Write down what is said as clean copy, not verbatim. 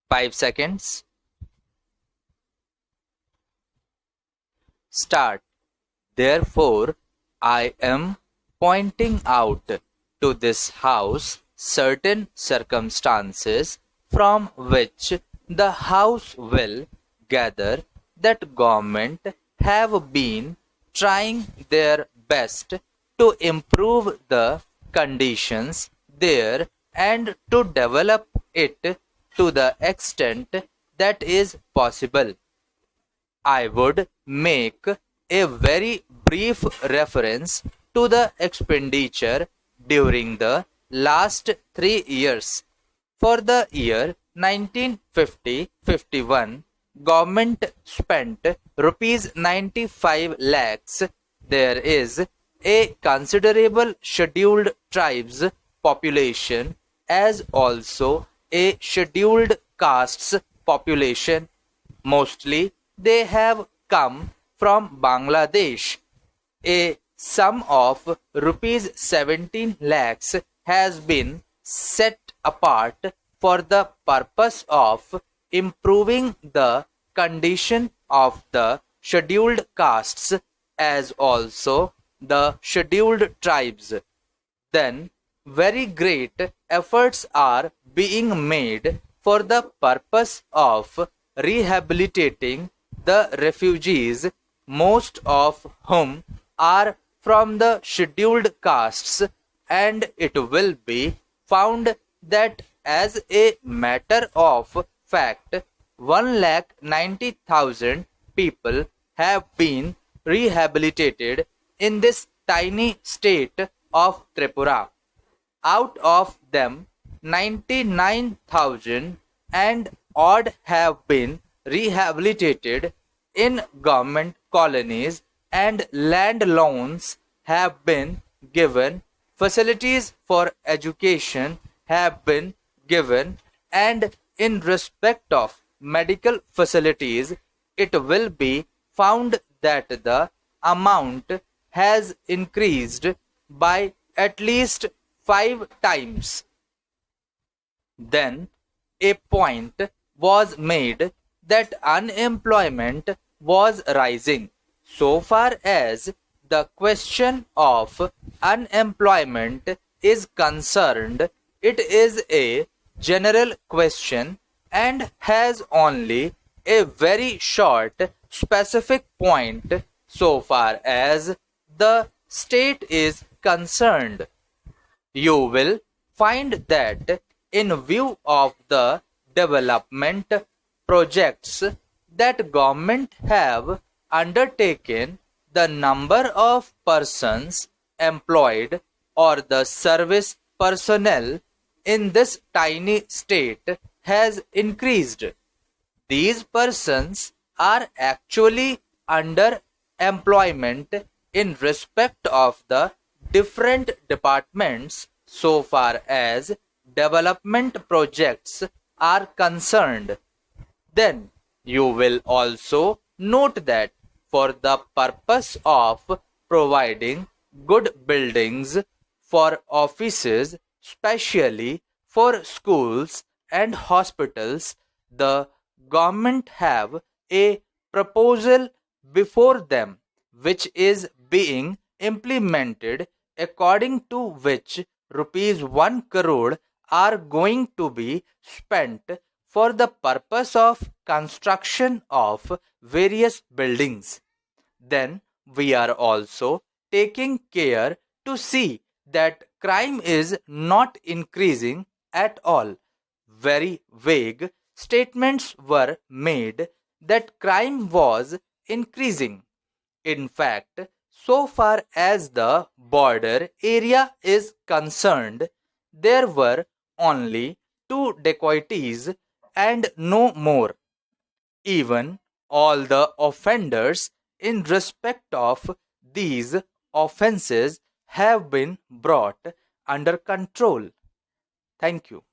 5 seconds. Start. Therefore, I am pointing out to this house certain circumstances from which the house will gather that government have been trying their best to improve the conditions there and to develop it to the extent that is possible. I would make a very brief reference to the expenditure during the last 3 years. For the year 1950-51, government spent rupees 95 lakhs. There is a considerable scheduled tribes population as also a scheduled castes population. Mostly they have come from Bangladesh. A sum of rupees 17 lakhs has been set apart for the purpose of improving the condition of the scheduled castes as also the scheduled tribes. Then very great efforts are being made for the purpose of rehabilitating the refugees, most of whom are from the scheduled castes, and it will be found that as a matter of fact 1,90,000 people have been rehabilitated in this tiny state of Tripura. Out of them 99,000 and odd have been rehabilitated in government colonies, and land loans have been given, facilities for education have been given, and in respect of medical facilities it will be found that the amount has increased by at least 5 times. Then a point was made that unemployment was rising. So far as the question of unemployment is concerned, it is a general question and has only a very short specific point so far as the state is concerned. You will find that in view of the development projects that government have undertaken, the number of persons employed or the service personnel in this tiny state has increased. These persons are actually under employment in respect of the different departments so far as development projects are concerned. Then you will also note that for the purpose of providing good buildings for offices, especially for schools and hospitals, the government have a proposal before them which is being implemented, according to which rupees 1 crore are going to be spent for the purpose of construction of various buildings. Then we are also taking care to see that crime is not increasing at all. Very vague statements were made that crime was increasing. In fact, so far as the border area is concerned, there were only 2 dacoities and no more. Even all the offenders in respect of these offences have been brought under control. Thank you.